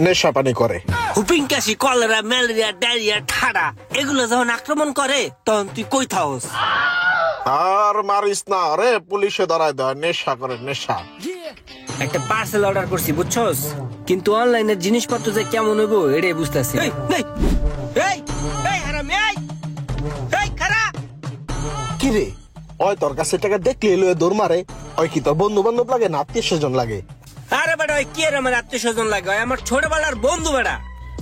নেশা পানি করে। হুপিং কাশি, কলেরা, ম্যালেরিয়া, ডায়রিয়া, ঠাডা এগুলো যখন আক্রমণ করে তখন তুই কই থাকস? আর মারিস না রে, পুলিশে ধরায় দেয়। নেশা করে, নেশা। একটা পার্সেল অর্ডার করছি বুঝছস, কিন্তু অনলাইনের জিনিসপত্র যে কেমন হইব এটাই বুঝতেছি। কি রে, ওই তোর কাছে টাকা দেখলে এলো দৌড় মারে? ওই কি তোর বন্ধু বান্ধব লাগে না আত্মীয় স্বজন লাগে? আরে বেটা, ওই কি আর আমার আত্মীয় স্বজন লাগে, ওই আমার ছোটবেলার বন্ধু বেটা।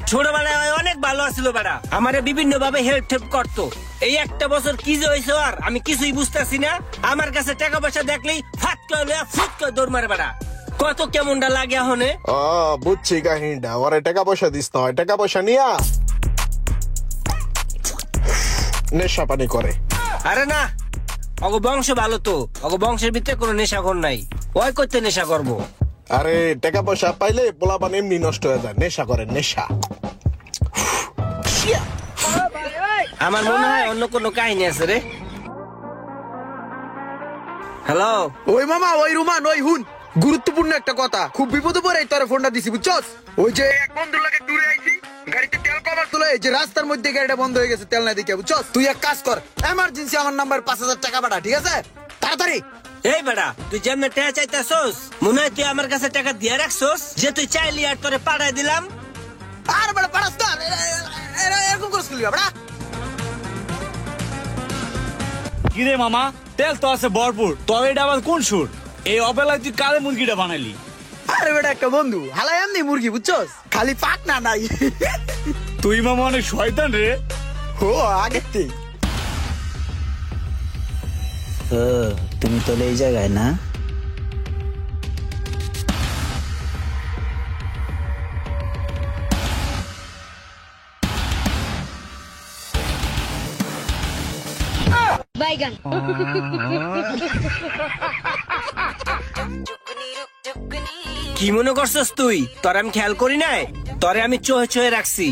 ছোটবেলায় ওই অনেক ভালো আছিল বেটা, আমারে বিভিন্ন ভাবে হেল্প টেল্প করতো। এই একটা বছর কি যে হয়েছে আর আমি কিছুই বুঝতেছি না। আমার কাছে টাকা পয়সা দেখলেই ফাট করে ফুট করে দৌড় মারে বেটা। কত কেমনটা লাগে হনে? ও বুঝছি কাহিনীটা। ওরে টাকা পয়সা দিস না, ওই টাকা পয়সা নিয়া নেশা পানি করে। আরে না, অগ বংশ ভালো তো, অগ বংশের ভিতরে কোনো নেশাখোর নাই। ওই করতে নেশা করবো? আরে টাকা পয়সা পাইলে পোলাপান এমনি নষ্ট হয়ে যায়। নেশা করে, নেশা। আমার মনে হয় অন্য কোনো কাহিনী আছে রে। হ্যালো ওই মামা, ওই রুমান, ওই হুন, গুরুত্বপূর্ণ একটা কথা। খুব বিপদে পড়ে তোরে ফোনটা দিছি বুঝছস। ওই যে এক বন্ধুর লাগে দূরে আইছি, গাড়িতে তেল কভার তুলে এই যে রাস্তার মধ্যে গাড়িটা বন্ধ হয়ে গেছে, তেল না দেখে বুঝছস। তুই এক কাজ কর, এমার্জেন্সি আমার নাম্বার 5000 টাকা পাঠা, ঠিক আছে? তাড়াতাড়ি। এই বেটা, তুই যেমন টাকা চাইতেছস মনে হয় তুই আমার কাছে টাকা দিয়ে রাখছস যে তুই চাইলি আর তোরে পাঠাই দিলাম। আর বেটা পারাস তো, এরকম করছিস বেটা? কিরে মামা, তেল তো আছে ভরপুর, তবে এটা আবার কোন সুর? এই অবেলায় তুই কালে মুরগিটা বানাইলি? আরে বেটা একটা বন্ধু, হালাই এমনি মুরগি বুঝছস, খালি পাক না নাই। তুই মামা অনেক শয়তান রে। ও আগে তুমি তো এই জায়গায় না? বাইগান। কি মনে করছস তুই? তোর আমি খেয়াল করি নাই? তোরে আমি চোহে চোহে রাখছি।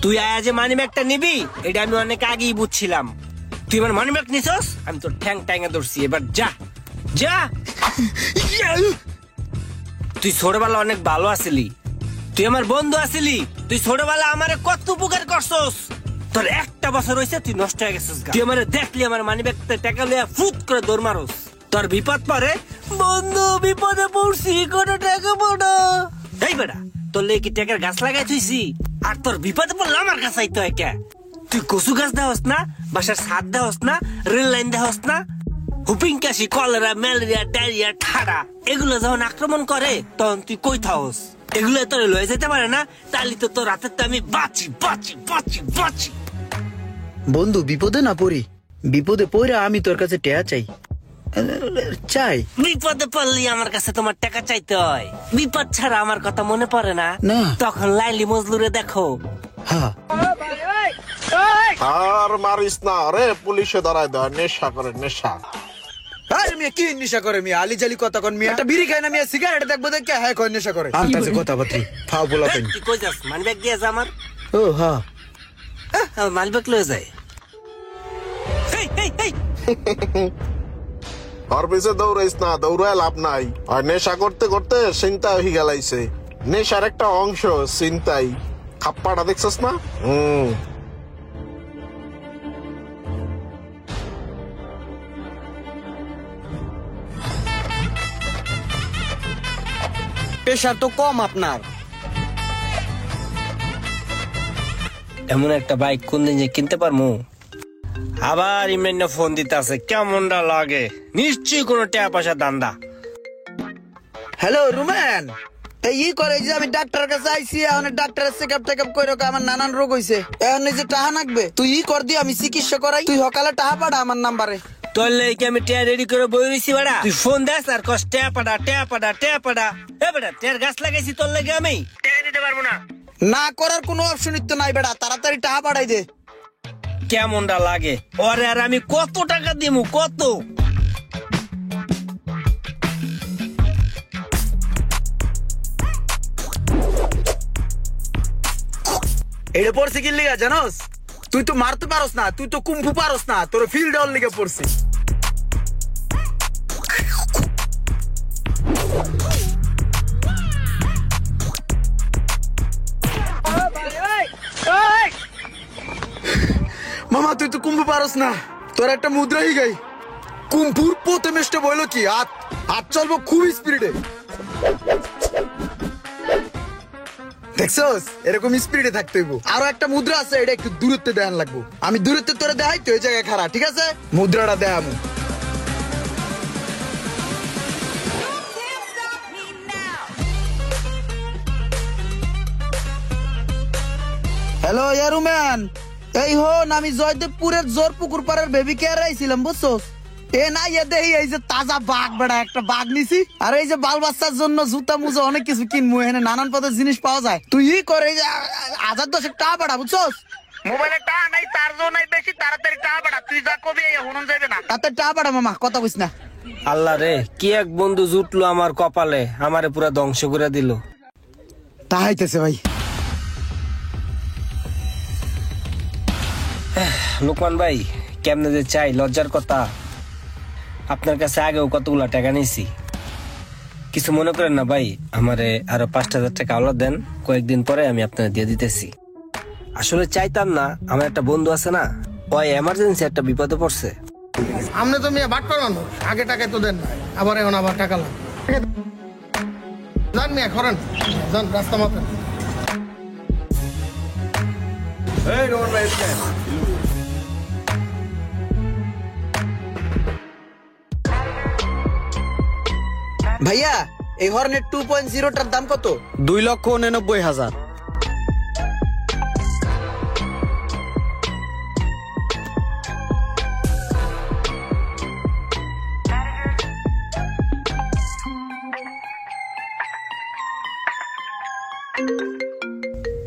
তুই আয়া যে মানি ব্যাগটা নিবি এটা আমি অনেক আগেই বুঝছিলাম। তুই আমার মানি ব্যাগ নিছস, আমি তোর ঠ্যাং ট্যাঙে ধরছি। এবার যা যা। তুই ছোটবেলা অনেক ভালো আছিলি, তুই আমার বন্ধু আছিলি। তুই ছোটবেলা আমারে কত উপকার করছস। তোর একটা বছর হয়েছে তুই নষ্ট হয়ে গেছিস। তুই আমার দেখলি আমার মানি ব্যাগটা টাকা লইয়া ফুট করে দৌড় মারস। তোর বিপদ পরে বন্ধু বিপদে পড়ছি, কোনো টাকা পাঠা। এই বেটা, তোর লেগে কি টাকার গাছ লাগাই থুইছি? আর তোর বিপদে পড়লে আমার কাছে আইতো একা। তুই কচু গাছ দেহস না, বাসার ছাদ দেহস না, রেল লাইন দেহস না। হুপিং কাশি, কলেরা, ম্যালেরিয়া, ডায়রিয়া, ঠাডা এগুলো যখন আক্রমণ করে তখন তুই কই থাকস? এগুলো তোর লয়ে যেতে পারে না, তাহলে তো তোর রাতের আমি বাঁচি বাঁচি বাঁচি বাঁচি। বন্ধু বিপদে না পড়ি, বিপদে পড়া আমি তোর কাছে টেয়া চাই। বিপদে পড়লি আমার কাছে তোমার টাকা চাইতে হয়? বিপদ ছাড়া আমার কথা মনে পড়ে না? না। তখন লাইলি মজলুরে দেখো। হ্যাঁ, আর মারিস না রে, পুলিশে ধরায় দেয়। নেশা করে, নেশা। আরে মিয়া কি নেশা করে মিয়া? আলি জালি কথা কন মিয়া। একটা বিড়ি খায় না মিয়া, সিগারেট দেখবো দেখে হ্যাঁ কয় নেশা করে। আন্তাজে কথা বাত্রি ফাও বলা পেন। তুই কই যাস? মানিব্যাগ দিয়ে যা আমার। ও হ্যাঁ, মানিব্যাগ লয়ে যায়। আর পিছে দৌড়াইস না, দৌড়ায় লাভ নাই। আর নেশা করতে করতে চিন্তা হয়ে গেলাইছে। নেশার একটা অংশ চিন্তাই। খাপ্পাটা দেখছস না? প্রেশার তো কম আপনার। এমন একটা বাইক কোন দিন যে কিনতে পারমু? আবার ইমরান ফোন দিতে আছে, কেমনটা লাগে? নিশ্চয়ই কোনো টাকা পয়সা দান্দা। হ্যালো রুমান, এই করে যে আমি ডাক্তারের কাছে আইছি, এখন ডাক্তারের চেকআপ টেকআপ করে আমার নানান রোগ হইছে। এখন যে টাহা নাকবে, তুই কর দি আমি চিকিৎসা করাই। তুই সকালে টাহা পাঠা আমার নাম্বারে। তোর লেগে আমি টেয়া রেডি করে বই রইছি বেড়া। তুই ফোন দেস আর কস টেয়া পাড়া টেয়া পাড়া টেয়া পাড়া। এ বেটা, টেয়ার গাছ লাগাইছি তোর লেগে, আমি টেয়া দিতে পারবো না। না করার কোনো অপশন তো নাই বেটা, তাড়াতাড়ি টাহা পাঠাই দে। কেমনটা লাগে? ওরে আর আমি কত টাকা দিমু? কত? এটা পড়ছে কি লিগা জানোস? তুই তো মারতে পারস না, তুই তো কুম্ফু পারস না, তোর ফিল্ড অল লিগে পড়ছে। পারস না তোর একটা মুদ্রা গাই কুম্ফুর প্রথম স্টেপ হইলো কি হাত হাত চলবো খুব স্পিডে দেখছস এরকম স্পিডে থাকতে হইব আরো একটা মুদ্রা আছে এটা একটু দূরত্বে দেখান লাগবো আমি দূরত্বে তোরে দেখাই তুই ওই জায়গায় খাড়া ঠিক আছে মুদ্রাটা দেখামু হ্যালো ইয়ারুম্যান এই হন আমি জয়দেবপুরের জোরপুকুর পাড়ের বেবি কেয়ার আইছিলাম বুঝছো এ না ইয়ে দেহি এই যে তাজা বাঘ বেড়া একটা বাঘ নিছি আর এই যে বাল বাচ্চার জন্য জুতা মুজা অনেক কিছু কিনবো এখানে নানান পদের জিনিস পাওয়া যায় তুই ই করে এই যে 1010 টাকা বেড়া বুঝছস মোবাইলে টাকা নাই চার্জও নাই বেশি তাড়াতাড়ি টাকা বেড়া তুই যা কবি এই হনন যাবে না তাতে টাকা বেড়া মামা কথা কইস না আল্লাহ রে কি এক বন্ধু জুটলো আমার কপালে আমারে পুরো ধ্বংস করে দিল তাহাইতেছে ভাই লোকমান ভাই কেমনে যে চাই লজ্জার কথা আপনার কাছে আগেও কতগুলা টাকা নিয়েছি কিছু মনে করেন না ভাই আমারে আরো 5,000 টাকা আলো দেন কয়েকদিন পরে আমি আপনার দিয়ে দিতেছি আসলে চাইতাম না আমার একটা বন্ধু আছে না ওই এমার্জেন্সি একটা বিপদে পড়ছে আমনে তো মিয়া বাট করানো আগে টাকা তো দেন নাই আবার এখন আবার টাকা লাগে জান মিয়া করেন জান রাস্তা মাপেন এই রোড ভাই ভাইয়া এই হর্নেট 2.0 টার দাম কত 2,89,000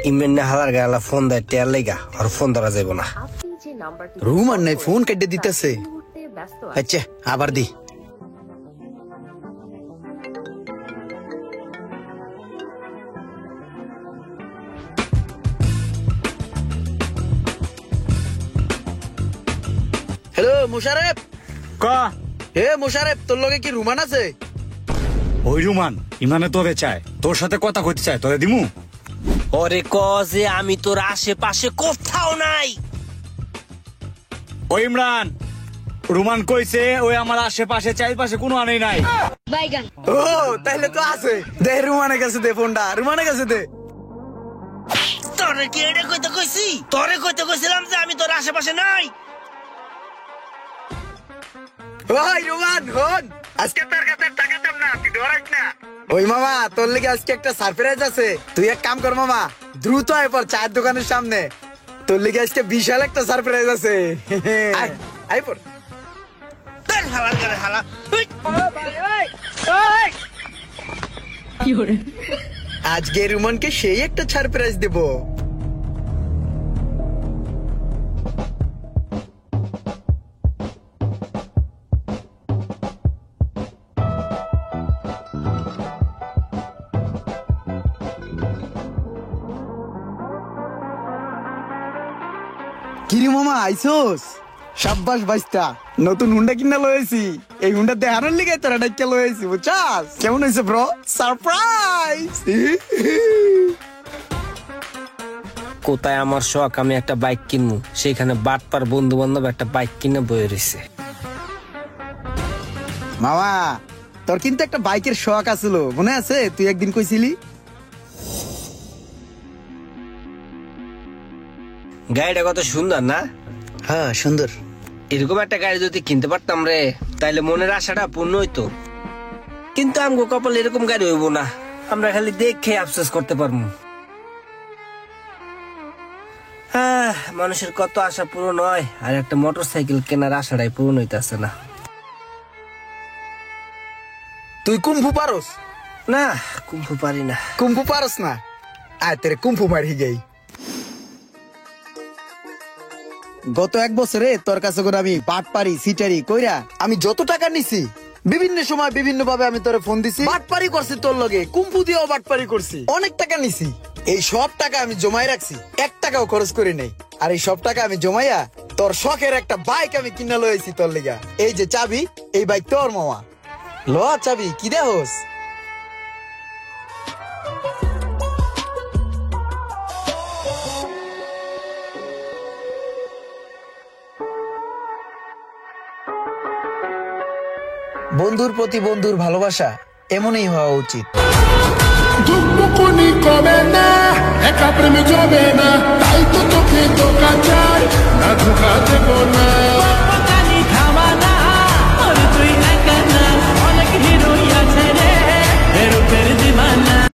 ইমেন না হালার গালা ফোন দেয় টেয়ার লেগা আর ফোন ধরা যাইব না রুম আর নাই ফোন কেটে দিতেছে আচ্ছা আবার দি হ্যালো মুশারেফ ক হে মুশারেফ তোর লগে কি রুমান আছে ওই রুমান ইমানে তোরে চায় তোর সাথে কথা কইতে চায় তোরে দিমু ওরে ক যে আমি তোর আশেপাশে কোথাও নাই ওই ইমরান রুমান কইছে ওই আমার আশেপাশে চারপাশে কোনো আনেই নাই ও তাইলে তো আছে দে রুমানের কাছে দে ফোনটা রুমানের কাছে দে তোরে কি এটা কইতে কইছি তোরে কইতে কইছিলাম যে আমি তোর আশেপাশে নাই ওই রুমান হন আজকে তোর কাছে টাকা দেব না তুই ডরাইস না ওই মামা তোর লাগি আজকে একটা সারপ্রাইজ আছে তুই এক কাম কর মামা দ্রুত আয় পর চায়ের দোকানের সামনে তোর লাগি আজকে বিশাল একটা সারপ্রাইজ আছে আয় আয় পর তোর হালার গালে হালা আজকে রুমানকে সেই একটা সারপ্রাইজ দেব কিরে মামা আইসোস সাব্বাস বাইস্তা নতুন হুন্ডা কিনা লয়েছি এই হুন্ডা দেখানোর লিগে তোরা ডাইকা লয়েছি বুঝছাস কেমন হয়েছে ব্রো সারপ্রাইজ কোথায় আমার শখ আমি একটা বাইক কিনবো সেখানে বাটপার বন্ধু বান্ধব একটা বাইক কিনে বয়ে রয়েছে মামা তোর কিন্তু একটা বাইকের শখ আছিল মনে আছে তুই একদিন কইছিলি গাড়িটা কত সুন্দর না হ্যাঁ সুন্দর এরকম একটা গাড়ি যদি কিনতে পারতাম রে তাইলে মনের আশাটা পূর্ণ হইতো কিন্তু আমগো কপাল এরকম গাড়ি হইব না আমরা খালি দেখে আফসোস করতে পারবো মানুষের কত আশা পূরণ হয় আর একটা মোটর সাইকেল কেনার আশাটাই পূরণ হইতেছে না তুই কুম্ফু পারস না কুম্ভু পারি না কুম্ফু পারস না আয় তেরে কুম্ফু মারি গেই গত এক বছরে তোর কাছে করে আমি বাট পারি সিটারি কইরা আমি যত টাকা নিছি বিভিন্ন সময় বিভিন্ন ভাবে আমি তোরে ফোন দিছি বাটপারি করছি তোর লগে কুম্ফু দিয়েও বাটপারি করছি অনেক টাকা নিছি এই সব টাকা আমি জমাই রাখছি 1 টাকাও খরচ করি নাই আর এই সব টাকা আমি জমাইয়া তোর শখের একটা বাইক আমি কিনা লইছি তোর লিগা এই যে চাবি এই বাইক তোর মামা ল চাবি কি দেহস বন্ধুর প্রতি বন্ধুর ভালোবাসা এমনই হওয়া উচিত। ধুকপুকুনি কমে না, একা প্রেমে জমে না, তাই তো তোকে ধোকা চাই না, ধোকা দে